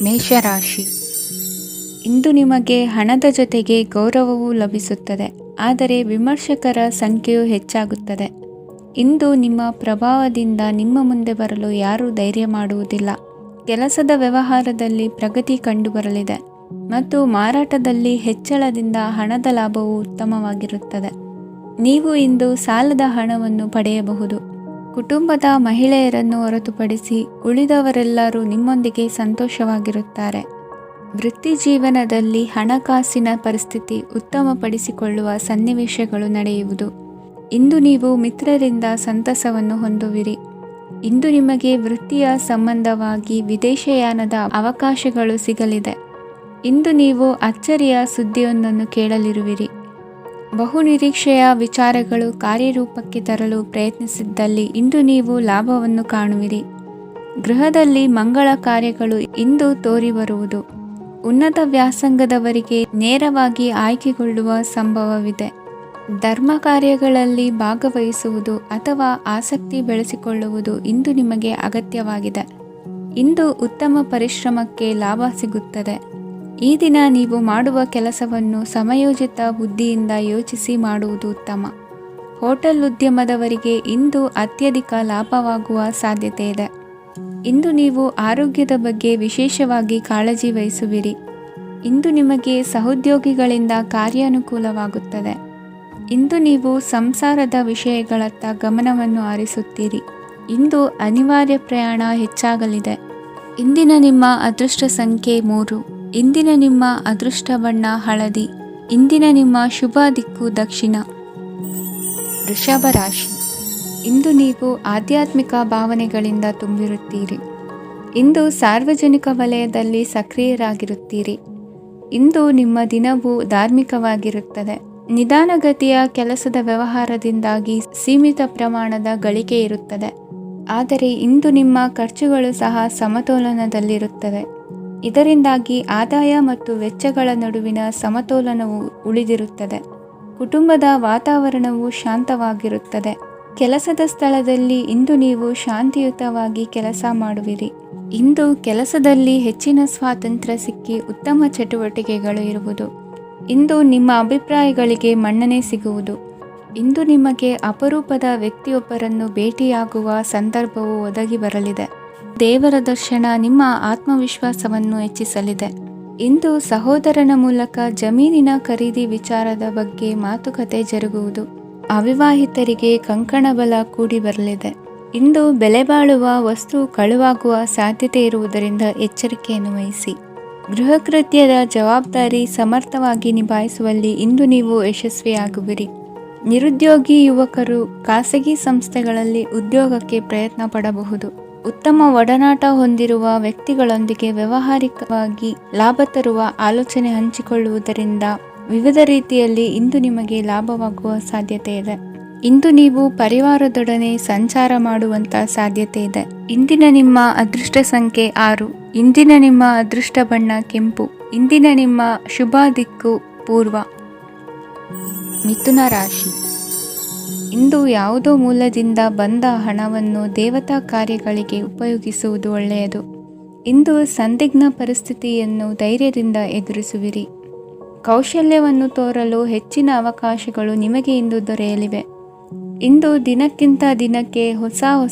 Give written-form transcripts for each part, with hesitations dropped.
ಮೇಷರಾಶಿ. ಇಂದು ನಿಮಗೆ ಹಣದ ಜೊತೆಗೆ ಗೌರವವೂ ಲಭಿಸುತ್ತದೆ, ಆದರೆ ವಿಮರ್ಶಕರ ಸಂಖ್ಯೆಯೂ ಹೆಚ್ಚಾಗುತ್ತದೆ. ಇಂದು ನಿಮ್ಮ ಪ್ರಭಾವದಿಂದ ನಿಮ್ಮ ಮುಂದೆ ಬರಲು ಯಾರೂ ಧೈರ್ಯ ಮಾಡುವುದಿಲ್ಲ. ಕೆಲಸದ ವ್ಯವಹಾರದಲ್ಲಿ ಪ್ರಗತಿ ಕಂಡುಬರಲಿದೆ ಮತ್ತು ಮಾರಾಟದಲ್ಲಿ ಹೆಚ್ಚಳದಿಂದ ಹಣದ ಲಾಭವು ಉತ್ತಮವಾಗಿರುತ್ತದೆ. ನೀವು ಇಂದು ಸಾಲದ ಹಣವನ್ನು ಪಡೆಯಬಹುದು. ಕುಟುಂಬದ ಮಹಿಳೆಯರನ್ನು ಹೊರತುಪಡಿಸಿ ಉಳಿದವರೆಲ್ಲರೂ ನಿಮ್ಮೊಂದಿಗೆ ಸಂತೋಷವಾಗಿರುತ್ತಾರೆ. ವೃತ್ತಿ ಜೀವನದಲ್ಲಿ ಹಣಕಾಸಿನ ಪರಿಸ್ಥಿತಿ ಉತ್ತಮಪಡಿಸಿಕೊಳ್ಳುವ ಸನ್ನಿವೇಶಗಳು ನಡೆಯುವುದು. ಇಂದು ನೀವು ಮಿತ್ರರಿಂದ ಸಂತಸವನ್ನು ಹೊಂದುವಿರಿ. ಇಂದು ನಿಮಗೆ ವೃತ್ತಿಯ ಸಂಬಂಧವಾಗಿ ವಿದೇಶಯಾನದ ಅವಕಾಶಗಳು ಸಿಗಲಿದೆ. ಇಂದು ನೀವು ಅಚ್ಚರಿಯ ಸುದ್ದಿಯೊಂದನ್ನು ಕೇಳಲಿರುವಿರಿ. ಬಹುನಿರೀಕ್ಷೆಯ ವಿಚಾರಗಳು ಕಾರ್ಯರೂಪಕ್ಕೆ ತರಲು ಪ್ರಯತ್ನಿಸಿದ್ದಲ್ಲಿ ಇಂದು ನೀವು ಲಾಭವನ್ನು ಕಾಣುವಿರಿ. ಗೃಹದಲ್ಲಿ ಮಂಗಳ ಕಾರ್ಯಗಳು ಇಂದು ತೋರಿಬರುವುದು. ಉನ್ನತ ವ್ಯಾಸಂಗದವರಿಗೆ ನೇರವಾಗಿ ಆಯ್ಕೆಗೊಳ್ಳುವ ಸಂಭವವಿದೆ. ಧರ್ಮ ಕಾರ್ಯಗಳಲ್ಲಿ ಭಾಗವಹಿಸುವುದು ಅಥವಾ ಆಸಕ್ತಿ ಬೆಳೆಸಿಕೊಳ್ಳುವುದು ಇಂದು ನಿಮಗೆ ಅಗತ್ಯವಾಗಿದೆ. ಇಂದು ಉತ್ತಮ ಪರಿಶ್ರಮಕ್ಕೆ ಲಾಭ ಸಿಗುತ್ತದೆ. ಈ ದಿನ ನೀವು ಮಾಡುವ ಕೆಲಸವನ್ನು ಸಮಯೋಚಿತ ಬುದ್ಧಿಯಿಂದ ಯೋಚಿಸಿ ಮಾಡುವುದು ಉತ್ತಮ. ಹೋಟೆಲ್ ಉದ್ಯಮದವರಿಗೆ ಇಂದು ಅತ್ಯಧಿಕ ಲಾಭವಾಗುವ ಸಾಧ್ಯತೆ ಇದೆ. ಇಂದು ನೀವು ಆರೋಗ್ಯದ ಬಗ್ಗೆ ವಿಶೇಷವಾಗಿ ಕಾಳಜಿ ವಹಿಸುವಿರಿ. ಇಂದು ನಿಮಗೆ ಸಹೋದ್ಯೋಗಿಗಳಿಂದ ಕಾರ್ಯಾನುಕೂಲವಾಗುತ್ತದೆ. ಇಂದು ನೀವು ಸಂಸಾರದ ವಿಷಯಗಳತ್ತ ಗಮನವನ್ನು ಹರಿಸುತ್ತೀರಿ. ಇಂದು ಅನಿವಾರ್ಯ ಪ್ರಯಾಣ ಹೆಚ್ಚಾಗಲಿದೆ. ಇಂದಿನ ನಿಮ್ಮ ಅದೃಷ್ಟ ಸಂಖ್ಯೆ 3. ಇಂದಿನ ನಿಮ್ಮ ಅದೃಷ್ಟ ಬಣ್ಣ ಹಳದಿ. ಇಂದಿನ ನಿಮ್ಮ ಶುಭ ದಿಕ್ಕು ದಕ್ಷಿಣ. ವೃಷಭ ರಾಶಿ. ಇಂದು ನೀವು ಆಧ್ಯಾತ್ಮಿಕ ಭಾವನೆಗಳಿಂದ ತುಂಬಿರುತ್ತೀರಿ. ಇಂದು ಸಾರ್ವಜನಿಕ ವಲಯದಲ್ಲಿ ಸಕ್ರಿಯರಾಗಿರುತ್ತೀರಿ. ಇಂದು ನಿಮ್ಮ ದಿನವು ಧಾರ್ಮಿಕವಾಗಿರುತ್ತದೆ. ನಿಧಾನಗತಿಯ ಕೆಲಸದ ವ್ಯವಹಾರದಿಂದಾಗಿ ಸೀಮಿತ ಪ್ರಮಾಣದ ಗಳಿಕೆ ಇರುತ್ತದೆ. ಆದರೆ ಇಂದು ನಿಮ್ಮ ಖರ್ಚುಗಳು ಸಹ ಸಮತೋಲನದಲ್ಲಿರುತ್ತವೆ. ಇದರಿಂದಾಗಿ ಆದಾಯ ಮತ್ತು ವೆಚ್ಚಗಳ ನಡುವಿನ ಸಮತೋಲನವು ಉಳಿದಿರುತ್ತದೆ. ಕುಟುಂಬದ ವಾತಾವರಣವು ಶಾಂತವಾಗಿರುತ್ತದೆ. ಕೆಲಸದ ಸ್ಥಳದಲ್ಲಿ ಇಂದು ನೀವು ಶಾಂತಿಯುತವಾಗಿ ಕೆಲಸ ಮಾಡುವಿರಿ. ಇಂದು ಕೆಲಸದಲ್ಲಿ ಹೆಚ್ಚಿನ ಸ್ವಾತಂತ್ರ್ಯ ಸಿಕ್ಕಿ ಉತ್ತಮ ಚಟುವಟಿಕೆಗಳು ಇರುವುದು. ಇಂದು ನಿಮ್ಮ ಅಭಿಪ್ರಾಯಗಳಿಗೆ ಮನ್ನಣೆ ಸಿಗುವುದು. ಇಂದು ನಿಮಗೆ ಅಪರೂಪದ ವ್ಯಕ್ತಿಯೊಬ್ಬರನ್ನು ಭೇಟಿಯಾಗುವ ಸಂದರ್ಭವು ಒದಗಿ ಬರಲಿದೆ. ದೇವರ ದರ್ಶನ ನಿಮ್ಮ ಆತ್ಮವಿಶ್ವಾಸವನ್ನು ಹೆಚ್ಚಿಸಲಿದೆ. ಇಂದು ಸಹೋದರನ ಮೂಲಕ ಜಮೀನಿನ ಖರೀದಿ ವಿಚಾರದ ಬಗ್ಗೆ ಮಾತುಕತೆ ಜರುಗುವುದು. ಅವಿವಾಹಿತರಿಗೆ ಕಂಕಣ ಬಲ ಕೂಡಿ ಬರಲಿದೆ. ಇಂದು ಬೆಲೆ ಬಾಳುವ ವಸ್ತು ಕಳುವಾಗುವ ಸಾಧ್ಯತೆ ಇರುವುದರಿಂದ ಎಚ್ಚರಿಕೆಯನ್ನು ವಹಿಸಿ. ಗೃಹ ಕೃತ್ಯದ ಜವಾಬ್ದಾರಿ ಸಮರ್ಥವಾಗಿ ನಿಭಾಯಿಸುವಲ್ಲಿ ಇಂದು ನೀವು ಯಶಸ್ವಿಯಾಗುವಿರಿ. ನಿರುದ್ಯೋಗಿ ಯುವಕರು ಖಾಸಗಿ ಸಂಸ್ಥೆಗಳಲ್ಲಿ ಉದ್ಯೋಗಕ್ಕೆ ಪ್ರಯತ್ನ ಪಡಬಹುದು. ಉತ್ತಮ ಒಡನಾಟ ಹೊಂದಿರುವ ವ್ಯಕ್ತಿಗಳೊಂದಿಗೆ ವ್ಯಾವಹಾರಿಕವಾಗಿ ಲಾಭ ತರುವ ಆಲೋಚನೆ ಹಂಚಿಕೊಳ್ಳುವುದರಿಂದ ವಿವಿಧ ರೀತಿಯಲ್ಲಿ ಇಂದು ನಿಮಗೆ ಲಾಭವಾಗುವ ಸಾಧ್ಯತೆ ಇದೆ. ಇಂದು ನೀವು ಪರಿವಾರದೊಡನೆ ಸಂಚಾರ ಮಾಡುವಂಥ ಸಾಧ್ಯತೆ ಇದೆ. ಇಂದಿನ ನಿಮ್ಮ ಅದೃಷ್ಟ ಸಂಖ್ಯೆ 6. ಇಂದಿನ ನಿಮ್ಮ ಅದೃಷ್ಟ ಬಣ್ಣ ಕೆಂಪು. ಇಂದಿನ ನಿಮ್ಮ ಶುಭ ದಿಕ್ಕು ಪೂರ್ವ. ಮಿಥುನ ರಾಶಿ. ಇಂದು ಯಾವುದೋ ಮೂಲದಿಂದ ಬಂದ ಹಣವನ್ನು ದೇವತಾ ಕಾರ್ಯಗಳಿಗೆ ಉಪಯೋಗಿಸುವುದು ಒಳ್ಳೆಯದು. ಇಂದು ಸಂದಿಗ್ಧ ಪರಿಸ್ಥಿತಿಯನ್ನು ಧೈರ್ಯದಿಂದ ಎದುರಿಸುವಿರಿ. ಕೌಶಲ್ಯವನ್ನು ತೋರಲು ಹೆಚ್ಚಿನ ಅವಕಾಶಗಳು ನಿಮಗೆ ಇಂದು ದೊರೆಯಲಿವೆ. ಇಂದು ದಿನಕ್ಕಿಂತ ದಿನಕ್ಕೆ ಹೊಸ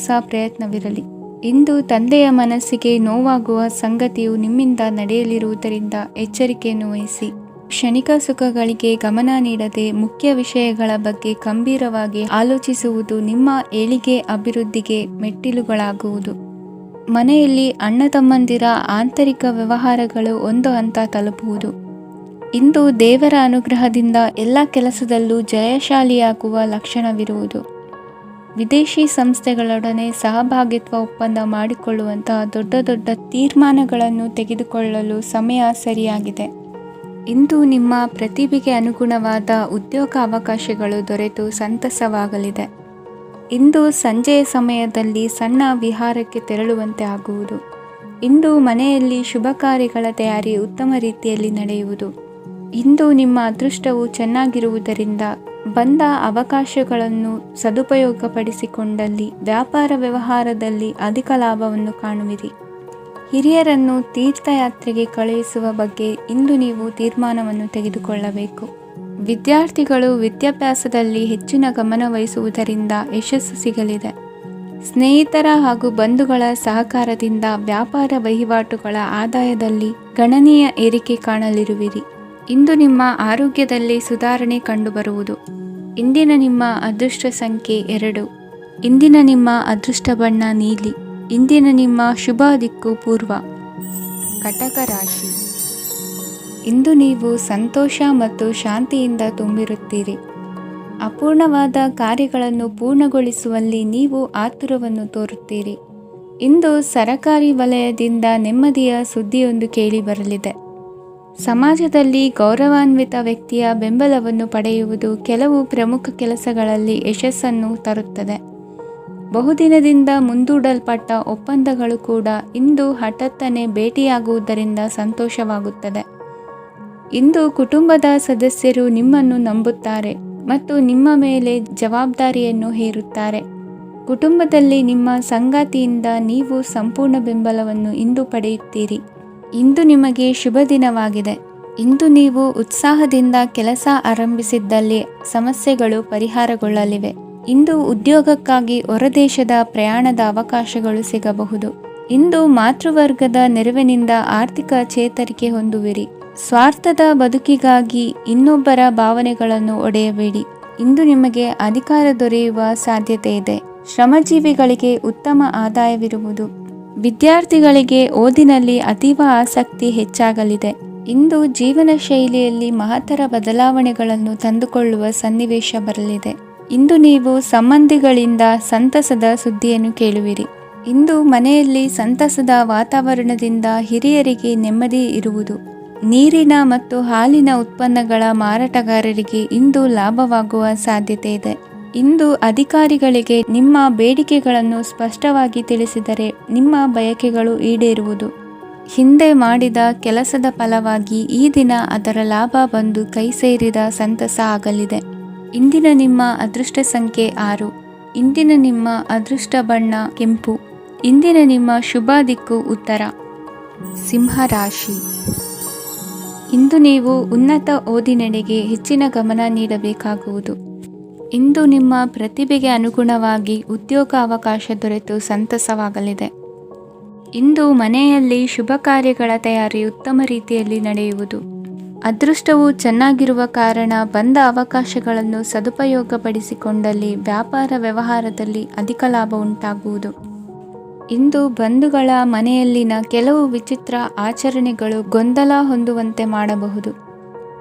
ಪ್ರಯತ್ನವಿರಲಿ. ಇಂದು ತಂದೆಯ ಮನಸ್ಸಿಗೆ ನೋವಾಗುವ ಸಂಗತಿಯು ನಿಮ್ಮಿಂದ ನಡೆಯಲಿರುವುದರಿಂದ ಎಚ್ಚರಿಕೆಯನ್ನು ವಹಿಸಿ. ಕ್ಷಣಿಕ ಸುಖಗಳಿಗೆ ಗಮನ ನೀಡದೆ ಮುಖ್ಯ ವಿಷಯಗಳ ಬಗ್ಗೆ ಗಂಭೀರವಾಗಿ ಆಲೋಚಿಸುವುದು ನಿಮ್ಮ ಏಳಿಗೆ ಅಭಿವೃದ್ಧಿಗೆ ಮೆಟ್ಟಿಲುಗಳಾಗುವುದು. ಮನೆಯಲ್ಲಿ ಅಣ್ಣ ತಮ್ಮಂದಿರ ಆಂತರಿಕ ವ್ಯವಹಾರಗಳು ಒಂದು ಹಂತ ತಲುಪುವುದು. ಇಂದು ದೇವರ ಅನುಗ್ರಹದಿಂದ ಎಲ್ಲ ಕೆಲಸದಲ್ಲೂ ಜಯಶಾಲಿಯಾಗುವ ಲಕ್ಷಣವಿರುವುದು. ವಿದೇಶಿ ಸಂಸ್ಥೆಗಳೊಡನೆ ಸಹಭಾಗಿತ್ವ ಒಪ್ಪಂದ ಮಾಡಿಕೊಳ್ಳುವಂತಹ ದೊಡ್ಡ ತೀರ್ಮಾನಗಳನ್ನು ತೆಗೆದುಕೊಳ್ಳಲು ಸಮಯ ಸರಿಯಾಗಿದೆ. ಇಂದು ನಿಮ್ಮ ಪ್ರತಿಭೆಗೆ ಅನುಗುಣವಾದ ಉದ್ಯೋಗ ಅವಕಾಶಗಳು ದೊರೆತು ಸಂತಸವಾಗಲಿದೆ. ಇಂದು ಸಂಜೆಯ ಸಮಯದಲ್ಲಿ ಸಣ್ಣ ವಿಹಾರಕ್ಕೆ ತೆರಳುವಂತೆ ಆಗುವುದು. ಇಂದು ಮನೆಯಲ್ಲಿ ಶುಭ ಕಾರ್ಯಗಳ ತಯಾರಿ ಉತ್ತಮ ರೀತಿಯಲ್ಲಿ ನಡೆಯುವುದು. ಇಂದು ನಿಮ್ಮ ಅದೃಷ್ಟವು ಚೆನ್ನಾಗಿರುವುದರಿಂದ ಬಂದ ಅವಕಾಶಗಳನ್ನು ಸದುಪಯೋಗಪಡಿಸಿಕೊಂಡಲ್ಲಿ ವ್ಯಾಪಾರ ವ್ಯವಹಾರದಲ್ಲಿ ಅಧಿಕ ಲಾಭವನ್ನು ಕಾಣುವಿರಿ. ಹಿರಿಯರನ್ನು ತೀರ್ಥಯಾತ್ರೆಗೆ ಕಳುಹಿಸುವ ಬಗ್ಗೆ ಇಂದು ನೀವು ತೀರ್ಮಾನವನ್ನು ತೆಗೆದುಕೊಳ್ಳಬೇಕು. ವಿದ್ಯಾರ್ಥಿಗಳು ವಿದ್ಯಾಭ್ಯಾಸದಲ್ಲಿ ಹೆಚ್ಚಿನ ಗಮನ ವಹಿಸುವುದರಿಂದ ಯಶಸ್ಸು ಸಿಗಲಿದೆ. ಸ್ನೇಹಿತರ ಹಾಗೂ ಬಂಧುಗಳ ಸಹಕಾರದಿಂದ ವ್ಯಾಪಾರ ವಹಿವಾಟುಗಳ ಆದಾಯದಲ್ಲಿ ಗಣನೀಯ ಏರಿಕೆ ಕಾಣಲಿರುವಿರಿ. ಇಂದು ನಿಮ್ಮ ಆರೋಗ್ಯದಲ್ಲಿ ಸುಧಾರಣೆ ಕಂಡುಬರುವುದು. ಇಂದಿನ ನಿಮ್ಮ ಅದೃಷ್ಟ ಸಂಖ್ಯೆ 2. ಇಂದಿನ ನಿಮ್ಮ ಅದೃಷ್ಟ ಬಣ್ಣ ನೀಲಿ. ಇಂದಿನ ನಿಮ್ಮ ಶುಭ ದಿಕ್ಕು ಪೂರ್ವ. ಕಟಕ ರಾಶಿ. ಇಂದು ನೀವು ಸಂತೋಷ ಮತ್ತು ಶಾಂತಿಯಿಂದ ತುಂಬಿರುತ್ತೀರಿ. ಅಪೂರ್ಣವಾದ ಕಾರ್ಯಗಳನ್ನು ಪೂರ್ಣಗೊಳಿಸುವಲ್ಲಿ ನೀವು ಆತುರವನ್ನು ತೋರುತ್ತೀರಿ. ಇಂದು ಸರಕಾರಿ ವಲಯದಿಂದ ನೆಮ್ಮದಿಯ ಸುದ್ದಿಯೊಂದು ಕೇಳಿಬರಲಿದೆ. ಸಮಾಜದಲ್ಲಿ ಗೌರವಾನ್ವಿತ ವ್ಯಕ್ತಿಯ ಬೆಂಬಲವನ್ನು ಪಡೆಯುವುದು ಕೆಲವು ಪ್ರಮುಖ ಕೆಲಸಗಳಲ್ಲಿ ಯಶಸ್ಸನ್ನು ತರುತ್ತದೆ. ಬಹುದಿನದಿಂದ ಮುಂದೂಡಲ್ಪಟ್ಟ ಒಪ್ಪಂದಗಳು ಕೂಡ ಇಂದು ಹಠಾತ್ತನೆ ಭೇಟಿಯಾಗುವುದರಿಂದ ಸಂತೋಷವಾಗುತ್ತದೆ. ಇಂದು ಕುಟುಂಬದ ಸದಸ್ಯರು ನಿಮ್ಮನ್ನು ನಂಬುತ್ತಾರೆ ಮತ್ತು ನಿಮ್ಮ ಮೇಲೆ ಜವಾಬ್ದಾರಿಯನ್ನು ಹೇರುತ್ತಾರೆ. ಕುಟುಂಬದಲ್ಲಿ ನಿಮ್ಮ ಸಂಗಾತಿಯಿಂದ ನೀವು ಸಂಪೂರ್ಣ ಬೆಂಬಲವನ್ನು ಇಂದು ಪಡೆಯುತ್ತೀರಿ. ಇಂದು ನಿಮಗೆ ಶುಭ ದಿನವಾಗಿದೆ. ಇಂದು ನೀವು ಉತ್ಸಾಹದಿಂದ ಕೆಲಸ ಆರಂಭಿಸಿದ್ದಲ್ಲಿ ಸಮಸ್ಯೆಗಳು ಪರಿಹಾರಗೊಳ್ಳಲಿವೆ. ಇಂದು ಉದ್ಯೋಗಕ್ಕಾಗಿ ಹೊರದೇಶದ ಪ್ರಯಾಣದ ಅವಕಾಶಗಳು ಸಿಗಬಹುದು. ಇಂದು ಮಾತೃವರ್ಗದ ನೆರವಿನಿಂದ ಆರ್ಥಿಕ ಚೇತರಿಕೆ ಹೊಂದುವಿರಿ. ಸ್ವಾರ್ಥದ ಬದುಕಿಗಾಗಿ ಇನ್ನೊಬ್ಬರ ಭಾವನೆಗಳನ್ನು ಒಡೆಯಬೇಡಿ. ಇಂದು ನಿಮಗೆ ಅಧಿಕಾರ ದೊರೆಯುವ ಸಾಧ್ಯತೆ ಇದೆ. ಶ್ರಮಜೀವಿಗಳಿಗೆ ಉತ್ತಮ ಆದಾಯವಿರುವುದು. ವಿದ್ಯಾರ್ಥಿಗಳಿಗೆ ಓದಿನಲ್ಲಿ ಅತೀವ ಆಸಕ್ತಿ ಹೆಚ್ಚಾಗಲಿದೆ. ಇಂದು ಜೀವನ ಶೈಲಿಯಲ್ಲಿ ಮಹತ್ತರ ಬದಲಾವಣೆಗಳನ್ನು ತಂದುಕೊಳ್ಳುವ ಸನ್ನಿವೇಶ ಬರಲಿದೆ. ಇಂದು ನೀವು ಸಂಬಂಧಿಗಳಿಂದ ಸಂತಸದ ಸುದ್ದಿಯನ್ನು ಕೇಳುವಿರಿ. ಇಂದು ಮನೆಯಲ್ಲಿ ಸಂತಸದ ವಾತಾವರಣದಿಂದ ಹಿರಿಯರಿಗೆ ನೆಮ್ಮದಿ ಇರುವುದು. ನೀರಿನ ಮತ್ತು ಹಾಲಿನ ಉತ್ಪನ್ನಗಳ ಮಾರಾಟಗಾರರಿಗೆ ಇಂದು ಲಾಭವಾಗುವ ಸಾಧ್ಯತೆ ಇದೆ. ಇಂದು ಅಧಿಕಾರಿಗಳಿಗೆ ನಿಮ್ಮ ಬೇಡಿಕೆಗಳನ್ನು ಸ್ಪಷ್ಟವಾಗಿ ತಿಳಿಸಿದರೆ ನಿಮ್ಮ ಬಯಕೆಗಳು ಈಡೇರುವುದು. ಹಿಂದೆ ಮಾಡಿದ ಕೆಲಸದ ಫಲವಾಗಿ ಈ ದಿನ ಅದರ ಲಾಭ ಬಂದು ಕೈ ಸೇರಿದ ಸಂತಸ ಆಗಲಿದೆ. ಇಂದಿನ ನಿಮ್ಮ ಅದೃಷ್ಟ ಸಂಖ್ಯೆ 6. ಇಂದಿನ ನಿಮ್ಮ ಅದೃಷ್ಟ ಬಣ್ಣ ಕೆಂಪು. ಇಂದಿನ ನಿಮ್ಮ ಶುಭ ದಿಕ್ಕು ಉತ್ತರ. ಸಿಂಹರಾಶಿ. ಇಂದು ನೀವು ಉನ್ನತ ಓದಿನೆಡೆಗೆ ಹೆಚ್ಚಿನ ಗಮನ ನೀಡಬೇಕಾಗುವುದು. ಇಂದು ನಿಮ್ಮ ಪ್ರತಿಭೆಗೆ ಅನುಗುಣವಾಗಿ ಉದ್ಯೋಗ ಅವಕಾಶ ದೊರೆತು ಸಂತಸವಾಗಲಿದೆ. ಇಂದು ಮನೆಯಲ್ಲಿ ಶುಭ ಕಾರ್ಯಗಳ ತಯಾರಿ ಉತ್ತಮ ರೀತಿಯಲ್ಲಿ ನಡೆಯುವುದು. ಅದೃಷ್ಟವು ಚೆನ್ನಾಗಿರುವ ಕಾರಣ ಬಂದ ಅವಕಾಶಗಳನ್ನು ಸದುಪಯೋಗಪಡಿಸಿಕೊಂಡಲ್ಲಿ ವ್ಯಾಪಾರ ವ್ಯವಹಾರದಲ್ಲಿ ಅಧಿಕ ಲಾಭ ಉಂಟಾಗುವುದು. ಇಂದು ಬಂಧುಗಳ ಮನೆಯಲ್ಲಿನ ಕೆಲವು ವಿಚಿತ್ರ ಆಚರಣೆಗಳು ಗೊಂದಲ ಹೊಂದುವಂತೆ ಮಾಡಬಹುದು.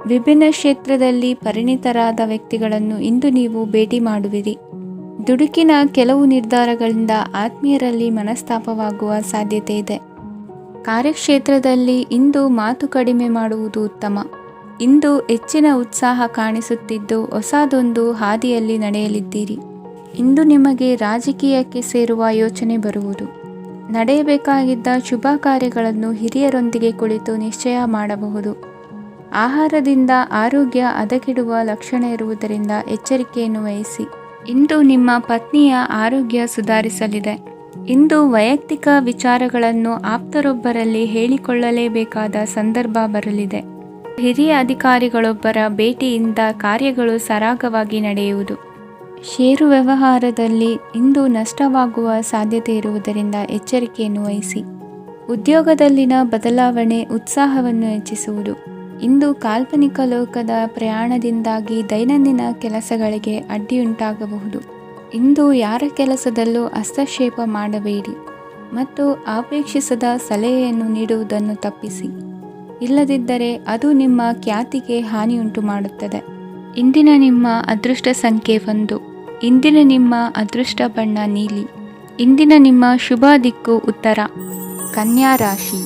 ವಿಭಿನ್ನ ಕ್ಷೇತ್ರದಲ್ಲಿ ಪರಿಣಿತರಾದ ವ್ಯಕ್ತಿಗಳನ್ನು ಇಂದು ನೀವು ಭೇಟಿ ಮಾಡುವಿರಿ. ದುಡುಕಿನ ಕೆಲವು ನಿರ್ಧಾರಗಳಿಂದ ಆತ್ಮೀಯರಲ್ಲಿ ಮನಸ್ತಾಪವಾಗುವ ಸಾಧ್ಯತೆ ಇದೆ. ಕಾರ್ಯಕ್ಷೇತ್ರದಲ್ಲಿ ಇಂದು ಮಾತು ಕಡಿಮೆ ಮಾಡುವುದು ಉತ್ತಮ. ಇಂದು ಹೆಚ್ಚಿನ ಉತ್ಸಾಹ ಕಾಣಿಸುತ್ತಿದ್ದು ಹೊಸದೊಂದು ಹಾದಿಯಲ್ಲಿ ನಡೆಯಲಿದ್ದೀರಿ. ಇಂದು ನಿಮಗೆ ರಾಜಕೀಯಕ್ಕೆ ಸೇರುವ ಯೋಚನೆ ಬರುವುದು. ನಡೆಯಬೇಕಾಗಿದ್ದ ಶುಭ ಕಾರ್ಯಗಳನ್ನು ಹಿರಿಯರೊಂದಿಗೆ ಕುಳಿತು ನಿಶ್ಚಯ ಮಾಡಬಹುದು. ಆಹಾರದಿಂದ ಆರೋಗ್ಯ ಹದಗೆಡುವ ಲಕ್ಷಣ ಇರುವುದರಿಂದ ಎಚ್ಚರಿಕೆಯನ್ನು ವಹಿಸಿ. ಇಂದು ನಿಮ್ಮ ಪತ್ನಿಯ ಆರೋಗ್ಯ ಸುಧಾರಿಸಲಿದೆ. ಇಂದು ವೈಯಕ್ತಿಕ ವಿಚಾರಗಳನ್ನು ಆಪ್ತರೊಬ್ಬರಲ್ಲಿ ಹೇಳಿಕೊಳ್ಳಲೇಬೇಕಾದ ಸಂದರ್ಭ ಬರಲಿದೆ. ಹಿರಿಯ ಅಧಿಕಾರಿಗಳೊಬ್ಬರ ಭೇಟಿಯಿಂದ ಕಾರ್ಯಗಳು ಸರಾಗವಾಗಿ ನಡೆಯುವುದು. ಷೇರು ವ್ಯವಹಾರದಲ್ಲಿ ಇಂದು ನಷ್ಟವಾಗುವ ಸಾಧ್ಯತೆ ಇರುವುದರಿಂದ ಎಚ್ಚರಿಕೆಯನ್ನು ವಹಿಸಿ. ಉದ್ಯೋಗದಲ್ಲಿನ ಬದಲಾವಣೆ ಉತ್ಸಾಹವನ್ನು ಹೆಚ್ಚಿಸುವುದು. ಇಂದು ಕಾಲ್ಪನಿಕ ಲೋಕದ ಪ್ರಯಾಣದಿಂದಾಗಿ ದೈನಂದಿನ ಕೆಲಸಗಳಿಗೆ ಅಡ್ಡಿಯುಂಟಾಗಬಹುದು. ಇಂದು ಯಾರ ಕೆಲಸದಲ್ಲೂ ಹಸ್ತಕ್ಷೇಪ ಮಾಡಬೇಡಿ ಮತ್ತು ಅಪೇಕ್ಷಿಸದ ಸಲಹೆಯನ್ನು ನೀಡುವುದನ್ನು ತಪ್ಪಿಸಿ. ಇಲ್ಲದಿದ್ದರೆ ಅದು ನಿಮ್ಮ ಖ್ಯಾತಿಗೆ ಹಾನಿಯುಂಟು ಮಾಡುತ್ತದೆ. ಇಂದಿನ ನಿಮ್ಮ ಅದೃಷ್ಟ ಸಂಖ್ಯೆ 1. ಇಂದಿನ ನಿಮ್ಮ ಅದೃಷ್ಟ ಬಣ್ಣ ನೀಲಿ. ಇಂದಿನ ನಿಮ್ಮ ಶುಭ ದಿಕ್ಕು ಉತ್ತರ. ಕನ್ಯಾ ರಾಶಿ.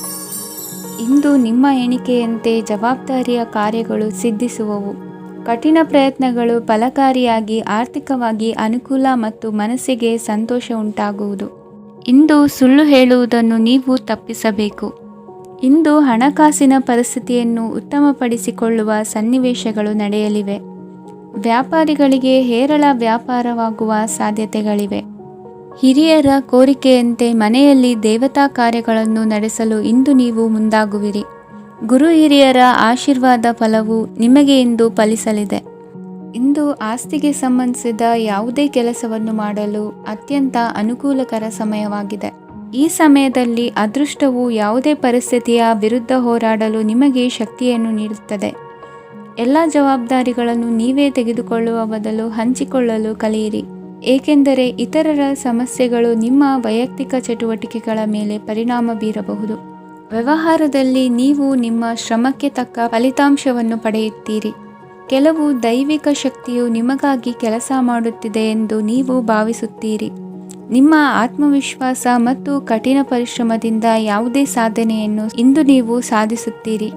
ಇಂದು ನಿಮ್ಮ ಎಣಿಕೆಯಂತೆ ಜವಾಬ್ದಾರಿಯ ಕಾರ್ಯಗಳು ಸಿದ್ಧಿಸುವವು. ಕಠಿಣ ಪ್ರಯತ್ನಗಳು ಫಲಕಾರಿಯಾಗಿ ಆರ್ಥಿಕವಾಗಿ ಅನುಕೂಲ ಮತ್ತು ಮನಸ್ಸಿಗೆ ಸಂತೋಷ ಉಂಟಾಗುವುದು. ಇಂದು ಸುಳ್ಳು ಹೇಳುವುದನ್ನು ನೀವು ತಪ್ಪಿಸಬೇಕು. ಇಂದು ಹಣಕಾಸಿನ ಪರಿಸ್ಥಿತಿಯನ್ನು ಉತ್ತಮಪಡಿಸಿಕೊಳ್ಳುವ ಸನ್ನಿವೇಶಗಳು ನಡೆಯಲಿವೆ. ವ್ಯಾಪಾರಿಗಳಿಗೆ ಹೇರಳ ವ್ಯಾಪಾರವಾಗುವ ಸಾಧ್ಯತೆಗಳಿವೆ. ಹಿರಿಯರ ಕೋರಿಕೆಯಂತೆ ಮನೆಯಲ್ಲಿ ದೇವತಾ ಕಾರ್ಯಗಳನ್ನು ನಡೆಸಲು ಇಂದು ನೀವು ಮುಂದಾಗುವಿರಿ. ಗುರು ಹಿರಿಯರ ಆಶೀರ್ವಾದ ಫಲವು ನಿಮಗೆ ಇಂದು ಫಲಿಸಲಿದೆ. ಇಂದು ಆಸ್ತಿಗೆ ಸಂಬಂಧಿಸಿದ ಯಾವುದೇ ಕೆಲಸವನ್ನು ಮಾಡಲು ಅತ್ಯಂತ ಅನುಕೂಲಕರ ಸಮಯವಾಗಿದೆ. ಈ ಸಮಯದಲ್ಲಿ ಅದೃಷ್ಟವು ಯಾವುದೇ ಪರಿಸ್ಥಿತಿಯ ವಿರುದ್ಧ ಹೋರಾಡಲು ನಿಮಗೆ ಶಕ್ತಿಯನ್ನು ನೀಡುತ್ತದೆ. ಎಲ್ಲ ಜವಾಬ್ದಾರಿಗಳನ್ನು ನೀವೇ ತೆಗೆದುಕೊಳ್ಳುವ ಬದಲು ಹಂಚಿಕೊಳ್ಳಲು ಕಲಿಯಿರಿ, ಏಕೆಂದರೆ ಇತರರ ಸಮಸ್ಯೆಗಳು ನಿಮ್ಮ ವೈಯಕ್ತಿಕ ಚಟುವಟಿಕೆಗಳ ಮೇಲೆ ಪರಿಣಾಮ ಬೀರಬಹುದು. ವ್ಯವಹಾರದಲ್ಲಿ ನೀವು ನಿಮ್ಮ ಶ್ರಮಕ್ಕೆ ತಕ್ಕ ಫಲಿತಾಂಶವನ್ನು ಪಡೆಯುತ್ತೀರಿ. ಕೆಲವು ದೈವಿಕ ಶಕ್ತಿಯು ನಿಮಗಾಗಿ ಕೆಲಸ ಮಾಡುತ್ತಿದೆ ಎಂದು ನೀವು ಭಾವಿಸುತ್ತೀರಿ. ನಿಮ್ಮ ಆತ್ಮವಿಶ್ವಾಸ ಮತ್ತು ಕಠಿಣ ಪರಿಶ್ರಮದಿಂದ ಯಾವುದೇ ಸಾಧನೆಯನ್ನು ಇಂದು ನೀವು ಸಾಧಿಸುತ್ತೀರಿ.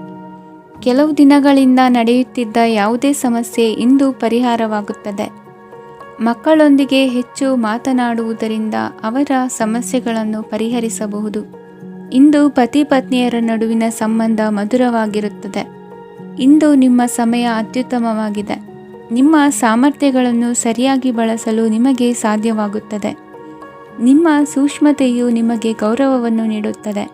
ಕೆಲವು ದಿನಗಳಿಂದ ನಡೆಯುತ್ತಿದ್ದ ಯಾವುದೇ ಸಮಸ್ಯೆ ಇಂದು ಪರಿಹಾರವಾಗುತ್ತದೆ. ಮಕ್ಕಳೊಂದಿಗೆ ಹೆಚ್ಚು ಮಾತನಾಡುವುದರಿಂದ ಅವರ ಸಮಸ್ಯೆಗಳನ್ನು ಪರಿಹರಿಸಬಹುದು. ಇಂದು ಪತಿ ಪತ್ನಿಯರ ನಡುವಿನ ಸಂಬಂಧ ಮಧುರವಾಗಿರುತ್ತದೆ. ಇಂದು ನಿಮ್ಮ ಸಮಯ ಅತ್ಯುತ್ತಮವಾಗಿದೆ. ನಿಮ್ಮ ಸಾಮರ್ಥ್ಯಗಳನ್ನು ಸರಿಯಾಗಿ ಬಳಸಲು ನಿಮಗೆ ಸಾಧ್ಯವಾಗುತ್ತದೆ. ನಿಮ್ಮ ಸೂಕ್ಷ್ಮತೆಯು ನಿಮಗೆ ಗೌರವವನ್ನು ನೀಡುತ್ತದೆ.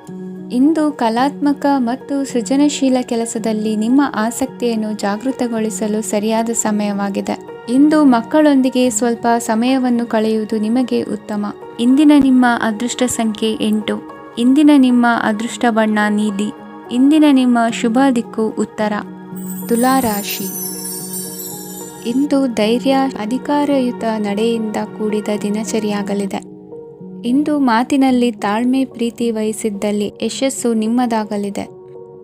ಇಂದು ಕಲಾತ್ಮಕ ಮತ್ತು ಸೃಜನಶೀಲ ಕೆಲಸದಲ್ಲಿ ನಿಮ್ಮ ಆಸಕ್ತಿಯನ್ನು ಜಾಗೃತಗೊಳಿಸಲು ಸರಿಯಾದ ಸಮಯವಾಗಿದೆ. ಇಂದು ಮಕ್ಕಳೊಂದಿಗೆ ಸ್ವಲ್ಪ ಸಮಯವನ್ನು ಕಳೆಯುವುದು ನಿಮಗೆ ಉತ್ತಮ. ಇಂದಿನ ನಿಮ್ಮ ಅದೃಷ್ಟ ಸಂಖ್ಯೆ 8. ಇಂದಿನ ನಿಮ್ಮ ಅದೃಷ್ಟ ಬಣ್ಣ ನೀಲಿ. ಇಂದಿನ ನಿಮ್ಮ ಶುಭ ದಿಕ್ಕು ಉತ್ತರ. ತುಲಾ ರಾಶಿ. ಇಂದು ಧೈರ್ಯ, ಅಧಿಕಾರಯುತ ನಡೆಯಿಂದ ಕೂಡಿದ ದಿನಚರಿಯಾಗಲಿದೆ. ಇಂದು ಮಾತಿನಲ್ಲಿ ತಾಳ್ಮೆ, ಪ್ರೀತಿ ವಹಿಸಿದ್ದಲ್ಲಿ ಯಶಸ್ಸು ನಿಮ್ಮದಾಗಲಿದೆ.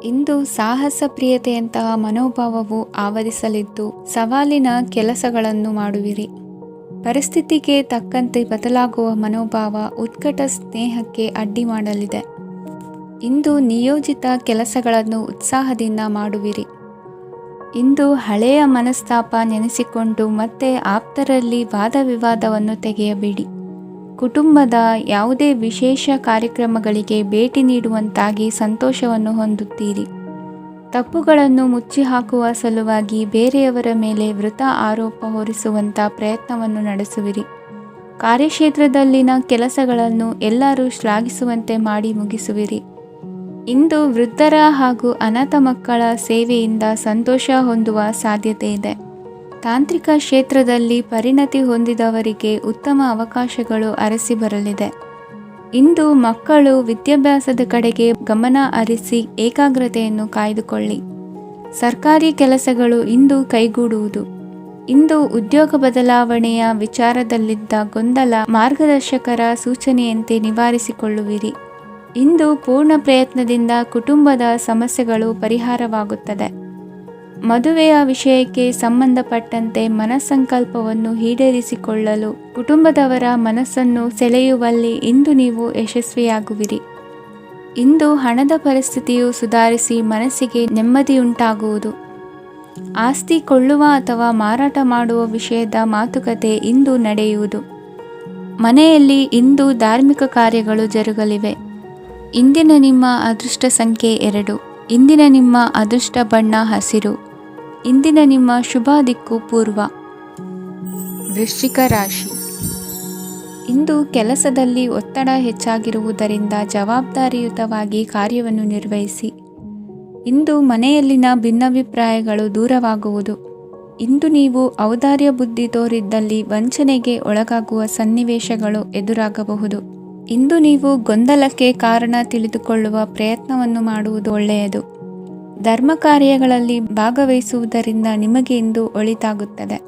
ಇಂದು ಸಾಹಸ ಪ್ರಿಯತೆಯಂತಹ ಮನೋಭಾವವು ಆವರಿಸಲಿದ್ದು ಸವಾಲಿನ ಕೆಲಸಗಳನ್ನು ಮಾಡುವಿರಿ. ಪರಿಸ್ಥಿತಿಗೆ ತಕ್ಕಂತೆ ಬದಲಾಗುವ ಮನೋಭಾವ ಉತ್ಕಟ ಸ್ನೇಹಕ್ಕೆ ಅಡ್ಡಿ ಮಾಡಲಿದೆ. ಇಂದು ನಿಯೋಜಿತ ಕೆಲಸಗಳನ್ನು ಉತ್ಸಾಹದಿಂದ ಮಾಡುವಿರಿ. ಇಂದು ಹಳೆಯ ಮನಸ್ತಾಪ ನೆನೆಸಿಕೊಂಡು ಮತ್ತೆ ಆಪ್ತರಲ್ಲಿ ವಾದ ವಿವಾದವನ್ನು ತೆಗೆಯಬೇಡಿ. ಕುಟುಂಬದ ಯಾವುದೇ ವಿಶೇಷ ಕಾರ್ಯಕ್ರಮಗಳಿಗೆ ಭೇಟಿ ನೀಡುವಂತಾಗಿ ಸಂತೋಷವನ್ನು ಹೊಂದುತ್ತೀರಿ. ತಪ್ಪುಗಳನ್ನು ಮುಚ್ಚಿಹಾಕುವ ಸಲುವಾಗಿ ಬೇರೆಯವರ ಮೇಲೆ ವೃಥಾ ಆರೋಪ ಹೊರಿಸುವಂಥ ಪ್ರಯತ್ನವನ್ನು ನಡೆಸುವಿರಿ. ಕಾರ್ಯಕ್ಷೇತ್ರದಲ್ಲಿನ ಕೆಲಸಗಳನ್ನು ಎಲ್ಲರೂ ಶ್ಲಾಘಿಸುವಂತೆ ಮಾಡಿ ಮುಗಿಸುವಿರಿ. ಇಂದು ವೃದ್ಧರ ಹಾಗೂ ಅನಾಥ ಮಕ್ಕಳ ಸೇವೆಯಿಂದ ಸಂತೋಷ ಹೊಂದುವ ಸಾಧ್ಯತೆ ಇದೆ. ತಾಂತ್ರಿಕ ಕ್ಷೇತ್ರದಲ್ಲಿ ಪರಿಣತಿ ಹೊಂದಿದವರಿಗೆ ಉತ್ತಮ ಅವಕಾಶಗಳು ಅರಸಿ ಬರಲಿದೆ. ಇಂದು ಮಕ್ಕಳು ವಿದ್ಯಾಭ್ಯಾಸದ ಕಡೆಗೆ ಗಮನ ಹರಿಸಿ ಏಕಾಗ್ರತೆಯನ್ನು ಕಾಯ್ದುಕೊಳ್ಳಿ. ಸರ್ಕಾರಿ ಕೆಲಸಗಳು ಇಂದು ಕೈಗೂಡುವುದು. ಇಂದು ಉದ್ಯೋಗ ಬದಲಾವಣೆಯ ವಿಚಾರದಲ್ಲಿದ್ದ ಗೊಂದಲ ಮಾರ್ಗದರ್ಶಕರ ಸೂಚನೆಯಂತೆ ನಿವಾರಿಸಿಕೊಳ್ಳುವಿರಿ. ಇಂದು ಪೂರ್ಣ ಪ್ರಯತ್ನದಿಂದ ಕುಟುಂಬದ ಸಮಸ್ಯೆಗಳು ಪರಿಹಾರವಾಗುತ್ತದೆ. ಮದುವೆಯ ವಿಷಯಕ್ಕೆ ಸಂಬಂಧಪಟ್ಟಂತೆ ಮನಸ್ಸಂಕಲ್ಪವನ್ನು ಈಡೇರಿಸಿಕೊಳ್ಳಲು ಕುಟುಂಬದವರ ಮನಸ್ಸನ್ನು ಸೆಳೆಯುವಲ್ಲಿ ಇಂದು ನೀವು ಯಶಸ್ವಿಯಾಗುವಿರಿ. ಇಂದು ಹಣದ ಪರಿಸ್ಥಿತಿಯು ಸುಧಾರಿಸಿ ಮನಸ್ಸಿಗೆ ನೆಮ್ಮದಿಯುಂಟಾಗುವುದು. ಆಸ್ತಿ ಕೊಳ್ಳುವ ಅಥವಾ ಮಾರಾಟ ಮಾಡುವ ವಿಷಯದ ಮಾತುಕತೆ ಇಂದು ನಡೆಯುವುದು. ಮನೆಯಲ್ಲಿ ಇಂದು ಧಾರ್ಮಿಕ ಕಾರ್ಯಗಳು ಜರುಗಲಿವೆ. ಇಂದಿನ ನಿಮ್ಮ ಅದೃಷ್ಟ ಸಂಖ್ಯೆ 2. ಇಂದಿನ ನಿಮ್ಮ ಅದೃಷ್ಟ ಬಣ್ಣ ಹಸಿರು. ಇಂದಿನ ನಿಮ್ಮ ಶುಭ ದಿಕ್ಕು ಪೂರ್ವ. ವೃಶ್ಚಿಕ ರಾಶಿ. ಇಂದು ಕೆಲಸದಲ್ಲಿ ಒತ್ತಡ ಹೆಚ್ಚಾಗಿರುವುದರಿಂದ ಜವಾಬ್ದಾರಿಯುತವಾಗಿ ಕಾರ್ಯವನ್ನು ನಿರ್ವಹಿಸಿ. ಇಂದು ಮನೆಯಲ್ಲಿನ ಭಿನ್ನಾಭಿಪ್ರಾಯಗಳು ದೂರವಾಗುವುದು. ಇಂದು ನೀವು ಔದಾರ್ಯ ಬುದ್ಧಿ ತೋರಿದ್ದಲ್ಲಿ ವಂಚನೆಗೆ ಒಳಗಾಗುವ ಸನ್ನಿವೇಶಗಳು ಎದುರಾಗಬಹುದು. ಇಂದು ನೀವು ಗೊಂದಲಕ್ಕೆ ಕಾರಣ ತಿಳಿದುಕೊಳ್ಳುವ ಪ್ರಯತ್ನವನ್ನು ಮಾಡುವುದು ಒಳ್ಳೆಯದು. ಧರ್ಮ ಕಾರ್ಯಗಳಲ್ಲಿ ಭಾಗವಹಿಸುವುದರಿಂದ ನಿಮಗೆ ಇಂದು ಒಳಿತಾಗುತ್ತದೆ.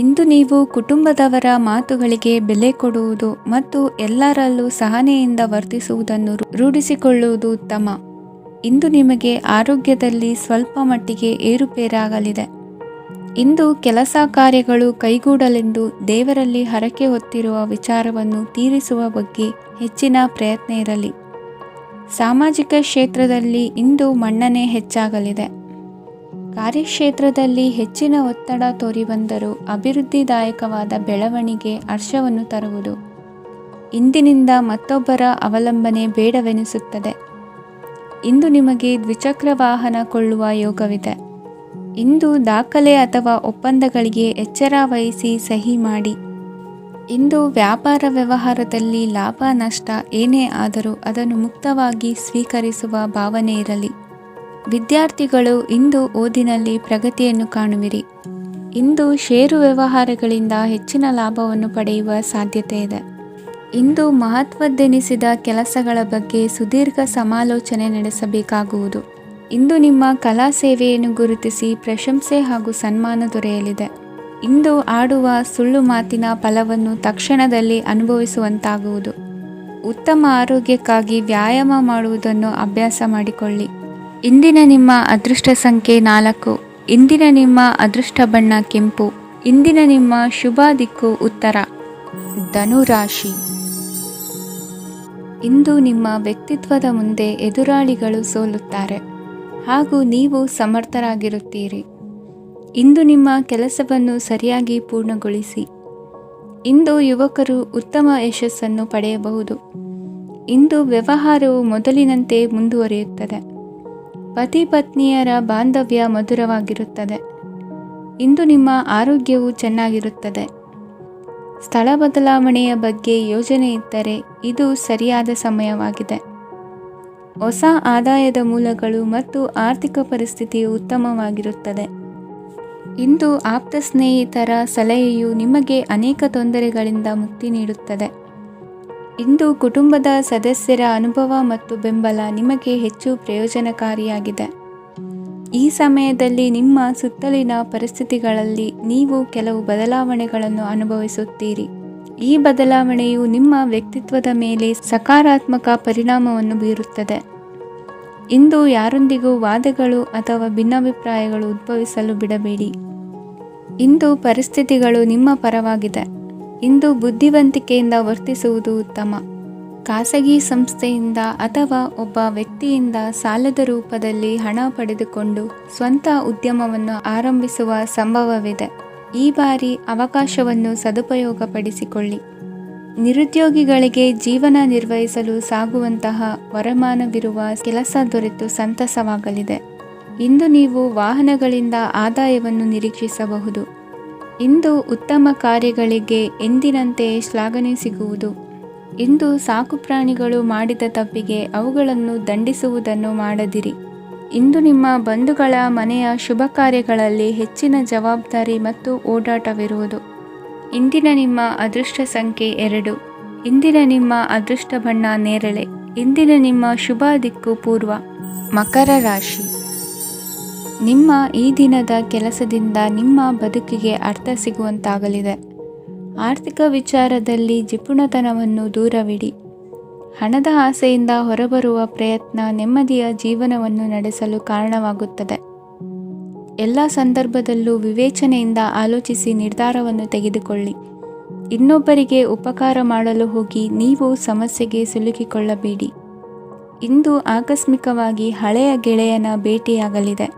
ಇಂದು ನೀವು ಕುಟುಂಬದವರ ಮಾತುಗಳಿಗೆ ಬೆಲೆ ಕೊಡುವುದು ಮತ್ತು ಎಲ್ಲರಲ್ಲೂ ಸಹನೆಯಿಂದ ವರ್ತಿಸುವುದನ್ನು ರೂಢಿಸಿಕೊಳ್ಳುವುದು ಉತ್ತಮ. ಇಂದು ನಿಮಗೆ ಆರೋಗ್ಯದಲ್ಲಿ ಸ್ವಲ್ಪ ಮಟ್ಟಿಗೆ ಏರುಪೇರಾಗಲಿದೆ. ಇಂದು ಕೆಲಸ ಕಾರ್ಯಗಳು ಕೈಗೂಡಲೆಂದು ದೇವರಲ್ಲಿ ಹರಕೆ ಹೊತ್ತಿರುವ ವಿಚಾರವನ್ನು ತೀರಿಸುವ ಬಗ್ಗೆ ಹೆಚ್ಚಿನ ಪ್ರಯತ್ನ ಇರಲಿ. ಸಾಮಾಜಿಕ ಕ್ಷೇತ್ರದಲ್ಲಿ ಇಂದು ಮನ್ನಣೆ ಹೆಚ್ಚಾಗಲಿದೆ. ಕಾರ್ಯಕ್ಷೇತ್ರದಲ್ಲಿ ಹೆಚ್ಚಿನ ಒತ್ತಡ ತೋರಿಬಂದರೂ ಅಭಿವೃದ್ಧಿದಾಯಕವಾದ ಬೆಳವಣಿಗೆ ಹರ್ಷವನ್ನು ತರುವುದು. ಇಂದಿನಿಂದ ಮತ್ತೊಬ್ಬರ ಅವಲಂಬನೆ ಬೇಡವೆನಿಸುತ್ತದೆ. ಇಂದು ನಿಮಗೆ ದ್ವಿಚಕ್ರ ವಾಹನ ಕೊಳ್ಳುವ ಯೋಗವಿದೆ. ಇಂದು ದಾಖಲೆ ಅಥವಾ ಒಪ್ಪಂದಗಳಿಗೆ ಎಚ್ಚರ ವಹಿಸಿ ಸಹಿ ಮಾಡಿ. ಇಂದು ವ್ಯಾಪಾರ ವ್ಯವಹಾರದಲ್ಲಿ ಲಾಭ ನಷ್ಟ ಏನೇ ಆದರೂ ಅದನ್ನು ಮುಕ್ತವಾಗಿ ಸ್ವೀಕರಿಸುವ ಭಾವನೆ ಇರಲಿ. ವಿದ್ಯಾರ್ಥಿಗಳು ಇಂದು ಓದಿನಲ್ಲಿ ಪ್ರಗತಿಯನ್ನು ಕಾಣುವಿರಿ. ಇಂದು ಷೇರು ವ್ಯವಹಾರಗಳಿಂದ ಹೆಚ್ಚಿನ ಲಾಭವನ್ನು ಪಡೆಯುವ ಸಾಧ್ಯತೆ ಇದೆ. ಇಂದು ಮಹತ್ವದ್ದೆನಿಸಿದ ಕೆಲಸಗಳ ಬಗ್ಗೆ ಸುದೀರ್ಘ ಸಮಾಲೋಚನೆ ನಡೆಸಬೇಕಾಗುವುದು. ಇಂದು ನಿಮ್ಮ ಕಲಾ ಸೇವೆಯನ್ನು ಗುರುತಿಸಿ ಪ್ರಶಂಸೆ ಹಾಗೂ ಸನ್ಮಾನ ದೊರೆಯಲಿದೆ. ಇಂದು ಆಡುವ ಸುಳ್ಳು ಮಾತಿನ ಫಲವನ್ನು ತಕ್ಷಣದಲ್ಲಿ ಅನುಭವಿಸುವಂತಾಗುವುದು. ಉತ್ತಮ ಆರೋಗ್ಯಕ್ಕಾಗಿ ವ್ಯಾಯಾಮ ಮಾಡುವುದನ್ನು ಅಭ್ಯಾಸ ಮಾಡಿಕೊಳ್ಳಿ. ಇಂದಿನ ನಿಮ್ಮ ಅದೃಷ್ಟ ಸಂಖ್ಯೆ 4. ಇಂದಿನ ನಿಮ್ಮ ಅದೃಷ್ಟ ಬಣ್ಣ ಕೆಂಪು. ಇಂದಿನ ನಿಮ್ಮ ಶುಭ ದಿಕ್ಕು ಉತ್ತರ. ಧನುರಾಶಿ. ಇಂದು ನಿಮ್ಮ ವ್ಯಕ್ತಿತ್ವದ ಮುಂದೆ ಎದುರಾಳಿಗಳು ಸೋಲುತ್ತಾರೆ ಹಾಗೂ ನೀವು ಸಮರ್ಥರಾಗಿರುತ್ತೀರಿ. ಇಂದು ನಿಮ್ಮ ಕೆಲಸವನ್ನು ಸರಿಯಾಗಿ ಪೂರ್ಣಗೊಳಿಸಿ. ಇಂದು ಯುವಕರು ಉತ್ತಮ ಯಶಸ್ಸನ್ನು ಪಡೆಯಬಹುದು. ಇಂದು ವ್ಯವಹಾರವು ಮೊದಲಿನಂತೆ ಮುಂದುವರಿಯುತ್ತದೆ. ಪತಿ ಪತ್ನಿಯರ ಬಾಂಧವ್ಯ ಮಧುರವಾಗಿರುತ್ತದೆ. ಇಂದು ನಿಮ್ಮ ಆರೋಗ್ಯವು ಚೆನ್ನಾಗಿರುತ್ತದೆ. ಸ್ಥಳ ಬದಲಾವಣೆಯ ಬಗ್ಗೆ ಯೋಜನೆ ಇದ್ದರೆ ಇದು ಸರಿಯಾದ ಸಮಯವಾಗಿದೆ. ಹೊಸ ಆದಾಯದ ಮೂಲಗಳು ಮತ್ತು ಆರ್ಥಿಕ ಪರಿಸ್ಥಿತಿಯು ಉತ್ತಮವಾಗಿರುತ್ತದೆ. ಇಂದು ಆಪ್ತ ಸ್ನೇಹಿತರ ಸಲಹೆಯು ನಿಮಗೆ ಅನೇಕ ತೊಂದರೆಗಳಿಂದ ಮುಕ್ತಿ ನೀಡುತ್ತದೆ. ಇಂದು ಕುಟುಂಬದ ಸದಸ್ಯರ ಅನುಭವ ಮತ್ತು ಬೆಂಬಲ ನಿಮಗೆ ಹೆಚ್ಚು ಪ್ರಯೋಜನಕಾರಿಯಾಗಿದೆ. ಈ ಸಮಯದಲ್ಲಿ ನಿಮ್ಮ ಸುತ್ತಲಿನ ಪರಿಸ್ಥಿತಿಗಳಲ್ಲಿ ನೀವು ಕೆಲವು ಬದಲಾವಣೆಗಳನ್ನು ಅನುಭವಿಸುತ್ತೀರಿ. ಈ ಬದಲಾವಣೆಯು ನಿಮ್ಮ ವ್ಯಕ್ತಿತ್ವದ ಮೇಲೆ ಸಕಾರಾತ್ಮಕ ಪರಿಣಾಮವನ್ನು ಬೀರುತ್ತದೆ. ಇಂದು ಯಾರೊಂದಿಗೂ ವಾದಗಳು ಅಥವಾ ಭಿನ್ನಾಭಿಪ್ರಾಯಗಳು ಉದ್ಭವಿಸಲು ಬಿಡಬೇಡಿ. ಇಂದು ಪರಿಸ್ಥಿತಿಗಳು ನಿಮ್ಮ ಪರವಾಗಿದೆ. ಇಂದು ಬುದ್ಧಿವಂತಿಕೆಯಿಂದ ವರ್ತಿಸುವುದು ಉತ್ತಮ. ಖಾಸಗಿ ಸಂಸ್ಥೆಯಿಂದ ಅಥವಾ ಒಬ್ಬ ವ್ಯಕ್ತಿಯಿಂದ ಸಾಲದ ರೂಪದಲ್ಲಿ ಹಣ ಪಡೆದುಕೊಂಡು ಸ್ವಂತ ಉದ್ಯಮವನ್ನು ಆರಂಭಿಸುವ ಸಂಭವವಿದೆ. ಈ ಬಾರಿ ಅವಕಾಶವನ್ನು ಸದುಪಯೋಗಪಡಿಸಿಕೊಳ್ಳಿ. ನಿರುದ್ಯೋಗಿಗಳಿಗೆ ಜೀವನ ನಿರ್ವಹಿಸಲು ಸಾಗುವಂತಹ ವರಮಾನವಿರುವ ಕೆಲಸ ದೊರೆತು ಸಂತಸವಾಗಲಿದೆ. ಇಂದು ನೀವು ವಾಹನಗಳಿಂದ ಆದಾಯವನ್ನು ನಿರೀಕ್ಷಿಸಬಹುದು. ಇಂದು ಉತ್ತಮ ಕಾರ್ಯಗಳಿಗೆ ಎಂದಿನಂತೆಯೇ ಶ್ಲಾಘನೆ ಸಿಗುವುದು. ಇಂದು ಸಾಕುಪ್ರಾಣಿಗಳು ಮಾಡಿದ ತಪ್ಪಿಗೆ ಅವುಗಳನ್ನು ದಂಡಿಸುವುದನ್ನು ಮಾಡದಿರಿ. ಇಂದು ನಿಮ್ಮ ಬಂಧುಗಳ ಮನೆಯ ಶುಭ ಕಾರ್ಯಗಳಲ್ಲಿ ಹೆಚ್ಚಿನ ಜವಾಬ್ದಾರಿ ಮತ್ತು ಓಡಾಟವಿರುವುದು. ಇಂದಿನ ನಿಮ್ಮ ಅದೃಷ್ಟ ಸಂಖ್ಯೆ 2. ಇಂದಿನ ನಿಮ್ಮ ಅದೃಷ್ಟ ಬಣ್ಣ ನೇರಳೆ. ಇಂದಿನ ನಿಮ್ಮ ಶುಭ ದಿಕ್ಕು ಪೂರ್ವ. ಮಕರ ರಾಶಿ. ನಿಮ್ಮ ಈ ದಿನದ ಕೆಲಸದಿಂದ ನಿಮ್ಮ ಬದುಕಿಗೆ ಅರ್ಥ ಸಿಗುವಂತಾಗಲಿದೆ. ಆರ್ಥಿಕ ವಿಚಾರದಲ್ಲಿ ಜಿಪುಣತನವನ್ನು ದೂರವಿಡಿ. ಹಣದ ಆಸೆಯಿಂದ ಹೊರಬರುವ ಪ್ರಯತ್ನ ನೆಮ್ಮದಿಯ ಜೀವನವನ್ನು ನಡೆಸಲು ಕಾರಣವಾಗುತ್ತದೆ. ಎಲ್ಲ ಸಂದರ್ಭದಲ್ಲೂ ವಿವೇಚನೆಯಿಂದ ಆಲೋಚಿಸಿ ನಿರ್ಧಾರವನ್ನು ತೆಗೆದುಕೊಳ್ಳಿ. ಇನ್ನೊಬ್ಬರಿಗೆ ಉಪಕಾರ ಮಾಡಲು ಹೋಗಿ ನೀವು ಸಮಸ್ಯೆಗೆ ಸಿಲುಕಿಕೊಳ್ಳಬೇಡಿ. ಇಂದು ಆಕಸ್ಮಿಕವಾಗಿ ಹಳೆಯ ಗೆಳೆಯನ ಭೇಟಿಯಾಗಲಿದೆ.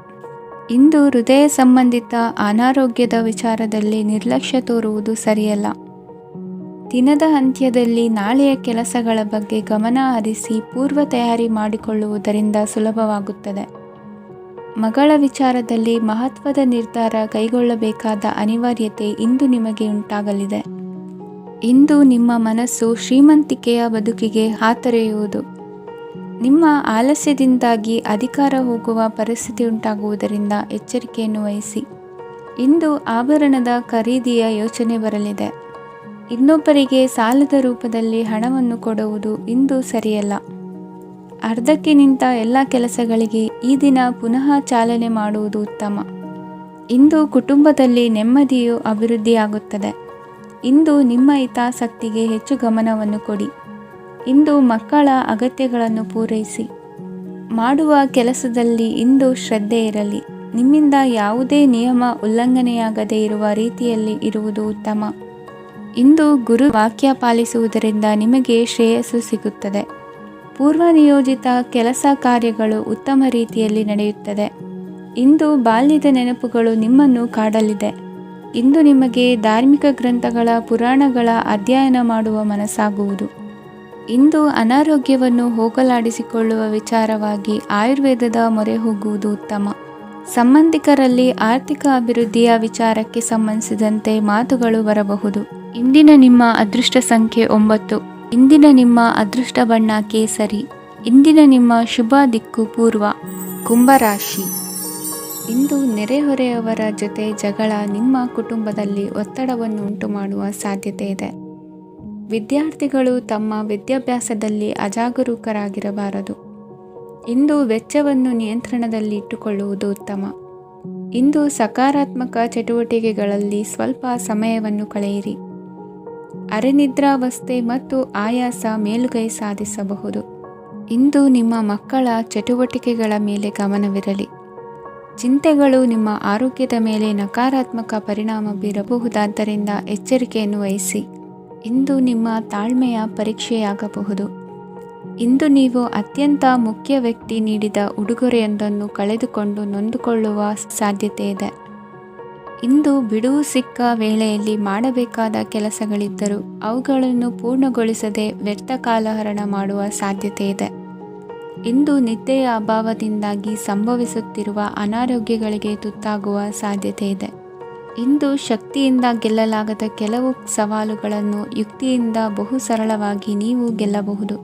ಇಂದು ಹೃದಯ ಸಂಬಂಧಿತ ಅನಾರೋಗ್ಯದ ವಿಚಾರದಲ್ಲಿ ನಿರ್ಲಕ್ಷ್ಯ ತೋರುವುದು ಸರಿಯಲ್ಲ. ದಿನದ ಅಂತ್ಯದಲ್ಲಿ ನಾಳೆಯ ಕೆಲಸಗಳ ಬಗ್ಗೆ ಗಮನ ಹರಿಸಿ ಪೂರ್ವ ತಯಾರಿ ಮಾಡಿಕೊಳ್ಳುವುದರಿಂದ ಸುಲಭವಾಗುತ್ತದೆ. ಮಗಳ ವಿಚಾರದಲ್ಲಿ ಮಹತ್ವದ ನಿರ್ಧಾರ ಕೈಗೊಳ್ಳಬೇಕಾದ ಅನಿವಾರ್ಯತೆ ಇಂದು ನಿಮಗೆ ಉಂಟಾಗಲಿದೆ. ಇಂದು ನಿಮ್ಮ ಮನಸ್ಸು ಶ್ರೀಮಂತಿಕೆಯ ಬದುಕಿಗೆ ಹಾತೊರೆಯುವುದು. ನಿಮ್ಮ ಆಲಸ್ಯದಿಂದಾಗಿ ಅಧಿಕಾರ ಹೋಗುವ ಪರಿಸ್ಥಿತಿ ಉಂಟಾಗುವುದರಿಂದ ಎಚ್ಚರಿಕೆಯನ್ನು ವಹಿಸಿ. ಇಂದು ಆಭರಣದ ಖರೀದಿಯ ಯೋಚನೆ ಬರಲಿದೆ. ಇನ್ನೊಬ್ಬರಿಗೆ ಸಾಲದ ರೂಪದಲ್ಲಿ ಹಣವನ್ನು ಕೊಡುವುದು ಇಂದು ಸರಿಯಲ್ಲ. ಅರ್ಧಕ್ಕೆ ನಿಂತ ಎಲ್ಲ ಕೆಲಸಗಳಿಗೆ ಈ ದಿನ ಪುನಃ ಚಾಲನೆ ಮಾಡುವುದು ಉತ್ತಮ. ಇಂದು ಕುಟುಂಬದಲ್ಲಿ ನೆಮ್ಮದಿಯು ಅಭಿವೃದ್ಧಿಯಾಗುತ್ತದೆ. ಇಂದು ನಿಮ್ಮ ಹಿತಾಸಕ್ತಿಗೆ ಹೆಚ್ಚು ಗಮನವನ್ನು ಕೊಡಿ. ಇಂದು ಮಕ್ಕಳ ಅಗತ್ಯಗಳನ್ನು ಪೂರೈಸಿ. ಮಾಡುವ ಕೆಲಸದಲ್ಲಿ ಇಂದು ಶ್ರದ್ಧೆ ಇರಲಿ. ನಿಮ್ಮಿಂದ ಯಾವುದೇ ನಿಯಮ ಉಲ್ಲಂಘನೆಯಾಗದೇ ಇರುವ ರೀತಿಯಲ್ಲಿ ಇರುವುದು ಉತ್ತಮ. ಇಂದು ಗುರು ವಾಕ್ಯ ಪಾಲಿಸುವುದರಿಂದ ನಿಮಗೆ ಶ್ರೇಯಸ್ಸು ಸಿಗುತ್ತದೆ. ಪೂರ್ವ ನಿಯೋಜಿತ ಕೆಲಸ ಕಾರ್ಯಗಳು ಉತ್ತಮ ರೀತಿಯಲ್ಲಿ ನಡೆಯುತ್ತದೆ. ಇಂದು ಬಾಲ್ಯದ ನೆನಪುಗಳು ನಿಮ್ಮನ್ನು ಕಾಡಲಿದೆ. ಇಂದು ನಿಮಗೆ ಧಾರ್ಮಿಕ ಗ್ರಂಥಗಳ ಪುರಾಣಗಳ ಅಧ್ಯಯನ ಮಾಡುವ ಮನಸ್ಸಾಗುವುದು. ಇಂದು ಅನಾರೋಗ್ಯವನ್ನು ಹೋಗಲಾಡಿಸಿಕೊಳ್ಳುವ ವಿಚಾರವಾಗಿ ಆಯುರ್ವೇದದ ಮೊರೆ ಹೋಗುವುದು ಉತ್ತಮ. ಸಂಬಂಧಿಕರಲ್ಲಿ ಆರ್ಥಿಕ ಅಭಿವೃದ್ಧಿಯ ವಿಚಾರಕ್ಕೆ ಸಂಬಂಧಿಸಿದಂತೆ ಮಾತುಗಳು ಬರಬಹುದು. ಇಂದಿನ ನಿಮ್ಮ ಅದೃಷ್ಟ ಸಂಖ್ಯೆ 9. ಇಂದಿನ ನಿಮ್ಮ ಅದೃಷ್ಟ ಬಣ್ಣ ಕೇಸರಿ. ಇಂದಿನ ನಿಮ್ಮ ಶುಭ ದಿಕ್ಕು ಪೂರ್ವ. ಕುಂಭರಾಶಿ. ಇಂದು ನೆರೆಹೊರೆಯವರ ಜೊತೆ ಜಗಳ ನಿಮ್ಮ ಕುಟುಂಬದಲ್ಲಿ ಒತ್ತಡವನ್ನು ಉಂಟು ಮಾಡುವ ಸಾಧ್ಯತೆ ಇದೆ. ವಿದ್ಯಾರ್ಥಿಗಳು ತಮ್ಮ ವಿದ್ಯಾಭ್ಯಾಸದಲ್ಲಿ ಅಜಾಗರೂಕರಾಗಿರಬಾರದು. ಇಂದು ವೆಚ್ಚವನ್ನು ನಿಯಂತ್ರಣದಲ್ಲಿ ಇಟ್ಟುಕೊಳ್ಳುವುದು ಉತ್ತಮ. ಇಂದು ಸಕಾರಾತ್ಮಕ ಚಟುವಟಿಕೆಗಳಲ್ಲಿ ಸ್ವಲ್ಪ ಸಮಯವನ್ನು ಕಳೆಯಿರಿ. ಅರೆನಿದ್ರಾವಸ್ಥೆ ಮತ್ತು ಆಯಾಸ ಮೇಲುಗೈ ಸಾಧಿಸಬಹುದು. ಇಂದು ನಿಮ್ಮ ಮಕ್ಕಳ ಚಟುವಟಿಕೆಗಳ ಮೇಲೆ ಗಮನವಿರಲಿ. ಚಿಂತೆಗಳು ನಿಮ್ಮ ಆರೋಗ್ಯದ ಮೇಲೆ ನಕಾರಾತ್ಮಕ ಪರಿಣಾಮ ಬೀರಬಹುದಾದ್ದರಿಂದ ಎಚ್ಚರಿಕೆಯನ್ನು ವಹಿಸಿ. ಇಂದು ನಿಮ್ಮ ತಾಳ್ಮೆಯ ಪರೀಕ್ಷೆಯಾಗಬಹುದು. ಇಂದು ನೀವು ಅತ್ಯಂತ ಮುಖ್ಯ ವ್ಯಕ್ತಿ ನೀಡಿದ ಉಡುಗೊರೆಯೊಂದನ್ನು ಕಳೆದುಕೊಂಡು ನೊಂದುಕೊಳ್ಳುವ ಸಾಧ್ಯತೆ ಇದೆ. ಇಂದು ಬಿಡುವು ಸಿಕ್ಕ ವೇಳೆಯಲ್ಲಿ ಮಾಡಬೇಕಾದ ಕೆಲಸಗಳಿದ್ದರೂ ಅವುಗಳನ್ನು ಪೂರ್ಣಗೊಳಿಸದೆ ವ್ಯರ್ಥ ಕಾಲಹರಣ ಮಾಡುವ ಸಾಧ್ಯತೆ ಇದೆ. ಇಂದು ನಿದ್ದೆಯ ಅಭಾವದಿಂದಾಗಿ ಸಂಭವಿಸುತ್ತಿರುವ ಅನಾರೋಗ್ಯಗಳಿಗೆ ತುತ್ತಾಗುವ ಸಾಧ್ಯತೆ ಇದೆ. ಇಂದು ಶಕ್ತಿಯಿಂದ ಗೆಲ್ಲಲಾಗದ ಕೆಲವು ಸವಾಲುಗಳನ್ನು ಯುಕ್ತಿಯಿಂದ ಬಹು ಸರಳವಾಗಿ ನೀವು ಗೆಲ್ಲಬಹುದು.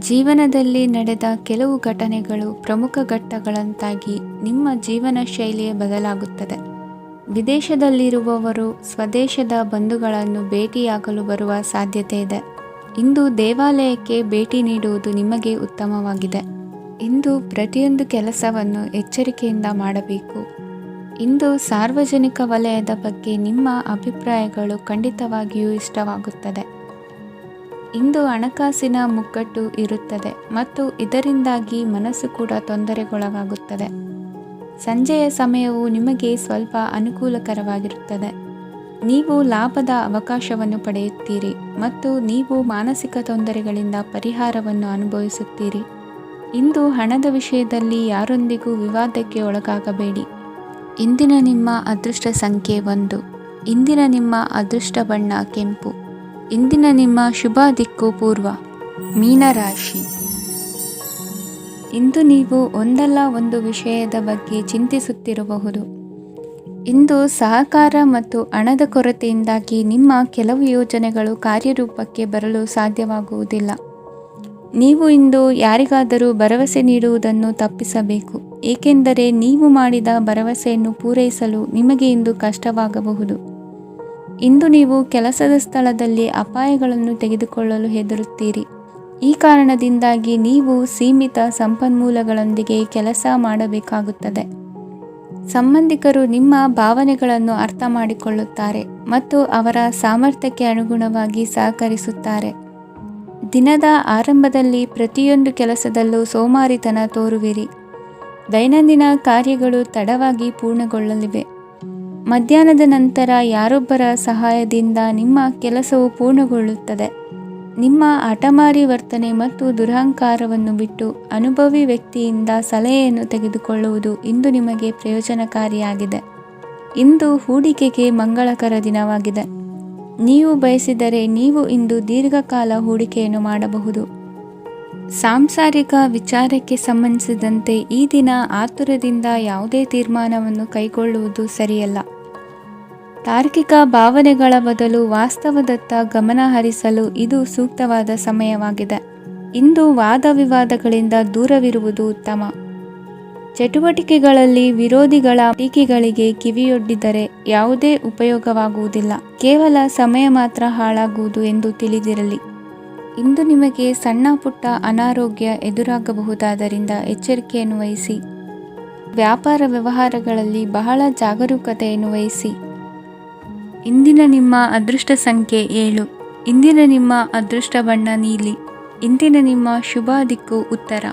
ಜೀವನದಲ್ಲಿ ನಡೆದ ಕೆಲವು ಘಟನೆಗಳು ಪ್ರಮುಖ ಘಟ್ಟಗಳಂತಾಗಿ ನಿಮ್ಮ ಜೀವನ ಶೈಲಿಯೇ ಬದಲಾಗುತ್ತದೆ. ವಿದೇಶದಲ್ಲಿರುವವರು ಸ್ವದೇಶದ ಬಂಧುಗಳನ್ನು ಭೇಟಿಯಾಗಲು ಬರುವ ಸಾಧ್ಯತೆ ಇದೆ. ಇಂದು ದೇವಾಲಯಕ್ಕೆ ಭೇಟಿ ನೀಡುವುದು ನಿಮಗೆ ಉತ್ತಮವಾಗಿದೆ. ಇಂದು ಪ್ರತಿಯೊಂದು ಕೆಲಸವನ್ನು ಎಚ್ಚರಿಕೆಯಿಂದ ಮಾಡಬೇಕು. ಇಂದು ಸಾರ್ವಜನಿಕ ವಲಯದ ಬಗ್ಗೆ ನಿಮ್ಮ ಅಭಿಪ್ರಾಯಗಳು ಖಂಡಿತವಾಗಿಯೂ ಇಷ್ಟವಾಗುತ್ತದೆ. ಇಂದು ಹಣಕಾಸಿನ ಮುಗ್ಗಟ್ಟು ಇರುತ್ತದೆ ಮತ್ತು ಇದರಿಂದಾಗಿ ಮನಸ್ಸು ಕೂಡ ತೊಂದರೆಗೊಳಗಾಗುತ್ತದೆ. ಸಂಜೆಯ ಸಮಯವು ನಿಮಗೆ ಸ್ವಲ್ಪ ಅನುಕೂಲಕರವಾಗಿರುತ್ತದೆ. ನೀವು ಲಾಭದ ಅವಕಾಶವನ್ನು ಪಡೆಯುತ್ತೀರಿ ಮತ್ತು ನೀವು ಮಾನಸಿಕ ತೊಂದರೆಗಳಿಂದ ಪರಿಹಾರವನ್ನು ಅನುಭವಿಸುತ್ತೀರಿ. ಇಂದು ಹಣದ ವಿಷಯದಲ್ಲಿ ಯಾರೊಂದಿಗೂ ವಿವಾದಕ್ಕೆ ಒಳಗಾಗಬೇಡಿ. ಇಂದಿನ ನಿಮ್ಮ ಅದೃಷ್ಟ ಸಂಖ್ಯೆ 1. ಇಂದಿನ ನಿಮ್ಮ ಅದೃಷ್ಟ ಬಣ್ಣ ಕೆಂಪು. ಇಂದಿನ ನಿಮ್ಮ ಶುಭ ದಿಕ್ಕು ಪೂರ್ವ. ಮೀನರಾಶಿ. ಇಂದು ನೀವು ಒಂದಲ್ಲ ಒಂದು ವಿಷಯದ ಬಗ್ಗೆ ಚಿಂತಿಸುತ್ತಿರಬಹುದು. ಇಂದು ಸಹಕಾರ ಮತ್ತು ಹಣದ ಕೊರತೆಯಿಂದಾಗಿ ನಿಮ್ಮ ಕೆಲವು ಯೋಜನೆಗಳು ಕಾರ್ಯರೂಪಕ್ಕೆ ಬರಲು ಸಾಧ್ಯವಾಗುವುದಿಲ್ಲ. ನೀವು ಇಂದು ಯಾರಿಗಾದರೂ ಭರವಸೆ ನೀಡುವುದನ್ನು ತಪ್ಪಿಸಬೇಕು, ಏಕೆಂದರೆ ನೀವು ಮಾಡಿದ ಭರವಸೆಯನ್ನು ಪೂರೈಸಲು ನಿಮಗೆ ಇಂದು ಕಷ್ಟವಾಗಬಹುದು. ಇಂದು ನೀವು ಕೆಲಸದ ಸ್ಥಳದಲ್ಲಿ ಅಪಾಯಗಳನ್ನು ತೆಗೆದುಕೊಳ್ಳಲು ಹೆದರುತ್ತೀರಿ. ಈ ಕಾರಣದಿಂದಾಗಿ ನೀವು ಸೀಮಿತ ಸಂಪನ್ಮೂಲಗಳೊಂದಿಗೆ ಕೆಲಸ ಮಾಡಬೇಕಾಗುತ್ತದೆ. ಸಂಬಂಧಿಕರು ನಿಮ್ಮ ಭಾವನೆಗಳನ್ನು ಅರ್ಥ ಮಾಡಿಕೊಳ್ಳುತ್ತಾರೆ ಮತ್ತು ಅವರ ಸಾಮರ್ಥ್ಯಕ್ಕೆ ಅನುಗುಣವಾಗಿ ಸಹಕರಿಸುತ್ತಾರೆ. ದಿನದ ಆರಂಭದಲ್ಲಿ ಪ್ರತಿಯೊಂದು ಕೆಲಸದಲ್ಲೂ ಸೋಮಾರಿತನ ತೋರುವಿರಿ. ದೈನಂದಿನ ಕಾರ್ಯಗಳು ತಡವಾಗಿ ಪೂರ್ಣಗೊಳ್ಳಲಿವೆ. ಮಧ್ಯಾಹ್ನದ ನಂತರ ಯಾರೊಬ್ಬರ ಸಹಾಯದಿಂದ ನಿಮ್ಮ ಕೆಲಸವು ಪೂರ್ಣಗೊಳ್ಳುತ್ತದೆ. ನಿಮ್ಮ ಹಠಮಾರಿ ವರ್ತನೆ ಮತ್ತು ದುರಹಂಕಾರವನ್ನು ಬಿಟ್ಟು ಅನುಭವಿ ವ್ಯಕ್ತಿಯಿಂದ ಸಲಹೆಯನ್ನು ತೆಗೆದುಕೊಳ್ಳುವುದು ಇಂದು ನಿಮಗೆ ಪ್ರಯೋಜನಕಾರಿಯಾಗಿದೆ. ಇಂದು ಹೂಡಿಕೆಗೆ ಮಂಗಳಕರ ದಿನವಾಗಿದೆ. ನೀವು ಬಯಸಿದರೆ ನೀವು ಇಂದು ದೀರ್ಘಕಾಲ ಹೂಡಿಕೆಯನ್ನು ಮಾಡಬಹುದು. ಸಾಂಸಾರಿಕ ವಿಚಾರಕ್ಕೆ ಸಂಬಂಧಿಸಿದಂತೆ ಈ ದಿನ ಆತುರದಿಂದ ಯಾವುದೇ ತೀರ್ಮಾನವನ್ನು ಕೈಗೊಳ್ಳುವುದು ಸರಿಯಲ್ಲ. ತಾರ್ಕಿಕ ಭಾವನೆಗಳ ಬದಲು ವಾಸ್ತವದತ್ತ ಗಮನ ಹರಿಸಲು ಇದು ಸೂಕ್ತವಾದ ಸಮಯವಾಗಿದೆ. ಇಂದು ವಾದ ವಿವಾದಗಳಿಂದ ದೂರವಿರುವುದು ಉತ್ತಮ. ಚಟುವಟಿಕೆಗಳಲ್ಲಿ ವಿರೋಧಿಗಳ ಟೀಕೆಗಳಿಗೆ ಕಿವಿಯೊಡ್ಡಿದರೆ ಯಾವುದೇ ಉಪಯೋಗವಾಗುವುದಿಲ್ಲ, ಕೇವಲ ಸಮಯ ಮಾತ್ರ ಹಾಳಾಗುವುದು ಎಂದು ತಿಳಿದಿರಲಿ. ಇಂದು ನಿಮಗೆ ಸಣ್ಣ ಪುಟ್ಟ ಅನಾರೋಗ್ಯ ಎದುರಾಗಬಹುದಾದ್ದರಿಂದ ಎಚ್ಚರಿಕೆಯನ್ನು ವಹಿಸಿ. ವ್ಯಾಪಾರ ವ್ಯವಹಾರಗಳಲ್ಲಿ ಬಹಳ ಜಾಗರೂಕತೆಯನ್ನು ವಹಿಸಿ. ಇಂದಿನ ನಿಮ್ಮ ಅದೃಷ್ಟ ಸಂಖ್ಯೆ 7. ಇಂದಿನ ನಿಮ್ಮ ಅದೃಷ್ಟ ಬಣ್ಣ ನೀಲಿ. ಇಂದಿನ ನಿಮ್ಮ ಶುಭ ದಿಕ್ಕು ಉತ್ತರ.